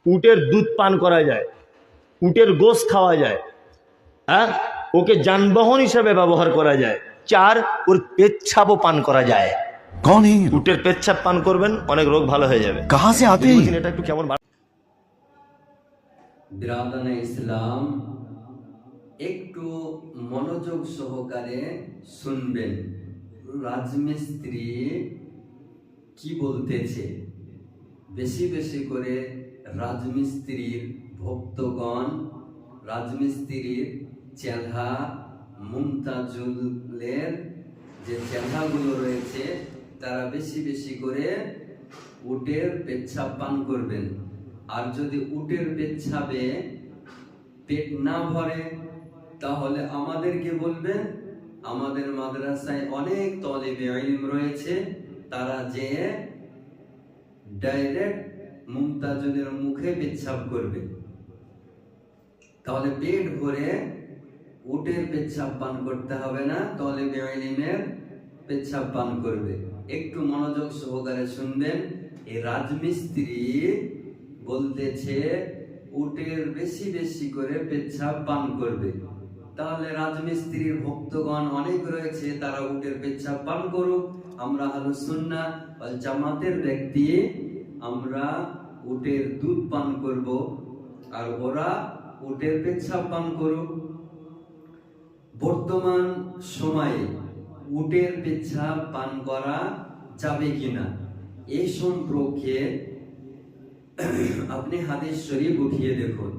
উটের দুধ পান করা যায়, উটের গোশত খাওয়া যায়, হ্যাঁ, ওকে যানবাহন হিসেবে ব্যবহার করা যায়। 4, ওর পেচ্ছাপও পান করা যায়। कौन है ये लोग? উটের পেচ্ছাপ পান করবেন, অনেক রোগ ভালো হয়ে যাবে। कहाँ से आते हैं ये? এটা একটু কেমন বিরাদানে ইসলাম, একটু মনোযোগ সহকারে শুনবেন। রাজমিস্ত্রি কি বলতেছে, বেশি বেশি করে রাজমিস্ত্রির ভক্তগণ, রাজমিস্ত্রির চেলা মুমতাজুলের যে চেলাগুলো রয়েছে, তারা বেশি বেশি করে উটের পেচ্ছাপ পান করবেন। আর যদি উটের পেচ্ছাপে পেট না ভরে, তাহলে আমাদেরকে বলবেন। আমাদের মাদ্রাসায় অনেক তলেবে ইলম রয়েছে, তারা যে ডাইরেক্ট মুমতাজুলের মুখে পেচ্ছাপ করবে, তাহলে পেট ভরে উটের পেচ্ছাপ পান করতে হবে না, তলেবে ইলমের পেচ্ছাপ পান করবে। একটু মনোযোগ সহকারে শুনবেন। এই রাজমিস্ত্রি বলতেছে উটের বেশি বেশি করে পেচ্ছাপ পান করবে। তাহলে রাজমিস্ত্রির ভক্তগণ অনেক রয়েছে, তারা উটের পেচ্ছাপ পান করুক। আমরা আহলুস সুন্নাহ ওয়াল জামাতের ব্যক্তি, আমরা উটের দুধ পান করব, আর ওরা উটের পেচ্ছাপ পান করুক। বর্তমান সময়ে উটের পেচ্ছাপ পান করা যাবে কিনা এই সম্পর্কে আপনি হাদিস শরীফ উঠিয়ে দেখুন।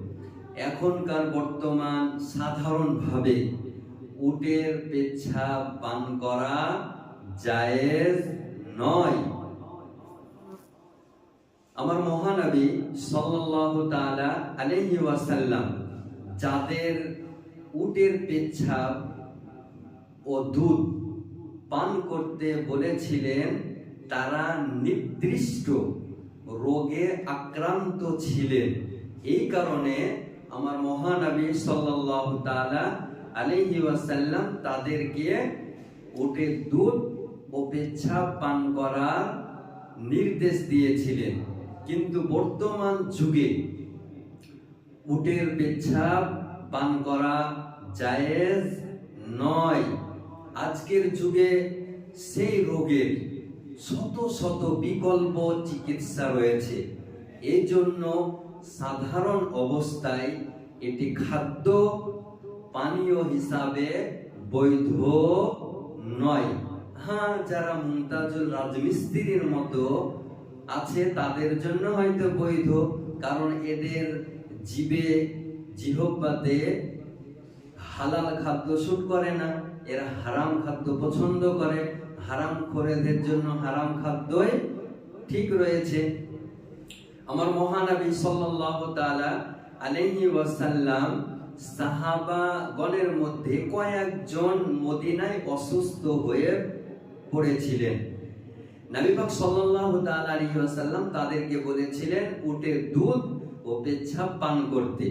এখনকার বর্তমান সাধারণভাবে উটের পেচ্ছাপ পান করা জায়েজ নয়। আমার মহানবী সাল্লাল্লাহু তাআলা আলাইহি ওয়াসাল্লাম যাদের উটের পেচ্ছাপ ও দুধ পান করতে বলেছিলেন, তারা নির্দিষ্ট রোগে আক্রান্ত ছিলেন। এই কারণে আমার মহানবী সাল্লাল্লাহু তাআলা আলাইহি ওয়াসাল্লাম তাদেরকে উটের দুধ ও পেচ্ছাপ পান করার নির্দেশ দিয়েছিলেন। কিন্তু বর্তমান যুগে উটের পেচ্ছাপ পান করা জায়েজ নয়। আজকের যুগে সেই রোগের শত শত বিকল্প চিকিৎসা রয়েছে। এই জন্য সাধারণ অবস্থায় এটি খাদ্য পানীয় হিসাবে বৈধ নয়। হ্যাঁ, যারা মুমতাজুল রাজমিস্ত্রির মতো আছে তাদের জন্য হয়তো বৈধ, কারণ এদের জিহ্বাতে হালাল খাদ্য শুট করে না, এরা হারাম খাদ্য পছন্দ করে। হারাম খোরেদের জন্য হারাম খাদ্যই ঠিক রয়েছে। আমার মহানবী সাল্লাল্লাহু তাআলা আলাইহি ওয়াসাল্লাম সাহাবাগণের মধ্যে কয়েকজন মদিনায় অসুস্থ হয়ে পড়েছিলেন। নবী পাক সাল্লাল্লাহু তাআলা আলাইহি ওয়াসাল্লাম তাদেরকে বলেছিলেন উটের দুধ ও পেচ্ছাপ পান করতে।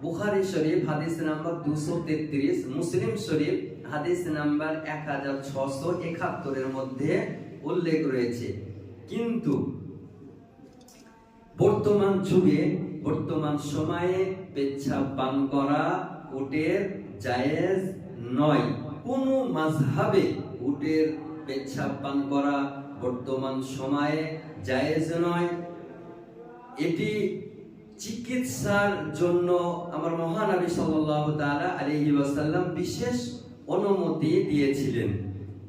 বুখারী শরীফ হাদিস নাম্বার 233, মুসলিম শরীফ হাদিস নাম্বার 1671 এর মধ্যে উল্লেখ রয়েছে। কিন্তু বর্তমান যুগে, বর্তমান সময়ে পেচ্ছাপ পান করা উটের জায়েজ নয়। কোন মাযহাবে উটের পেচ্ছাপ পান করা বর্তমান সময়ে জায়েজ নয়। এটি চিকিৎসার জন্য আমার মহানবী সাল্লাল্লাহু তাআলা আলাইহি ওয়াসাল্লাম বিশেষ অনুমতি দিয়েছিলেন।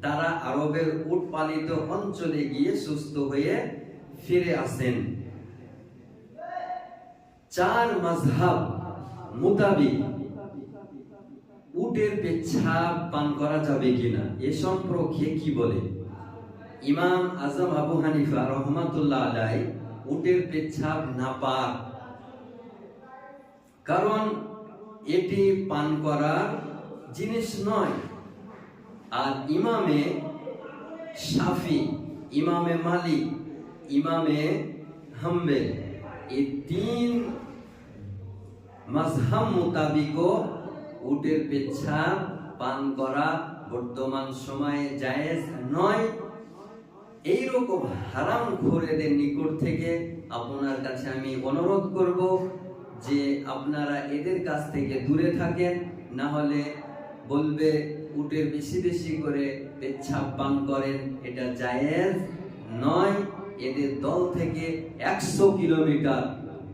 তারা আরবের উট পালিত অঞ্চলে গিয়ে সুস্থ হয়ে ফিরে আসেন। 4 মাযহাব মোতাবেক উটের পেচ্ছাপ পান করা যাবে কিনা এ সম্পর্কে কি বলে? ইমাম আজম আবু হানিফা রাহমাতুল্লাহ আলাইহি উটের পেচ্ছাপ নাপাক, কারণ এটি পান করার জিনিস নয়। আর ইমামে শাফি, ইমামে মালিক, ইমামে হাম্বল এই 3 মাযহাব মোতাবেক উটের পেচ্ছাপ পান করা বর্তমান সময়ে জায়েজ নয়। এইরকম হারাম খোরেদের নিকট থেকে আপনার কাছে আমি অনুরোধ করব যে আপনারা এদের কাছ থেকে দূরে থাকেন, না হলে বলবে উটের বেশি বেশি করে পেচ্ছাপ পান করেন, এটা জায়েজ নয়। এদের দল থেকে 100 কিলোমিটার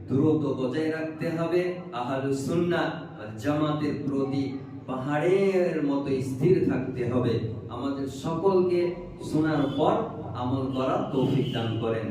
দূরত্ব বজায় রাখতে হবে। আহলুস সুন্নাহ ওয়াল জামাতের প্রতি পাহাড়ের মতো স্থির থাকতে হবে। আমাদের সকলকে শোনার পর আমল করার তৌফিক দান করেন।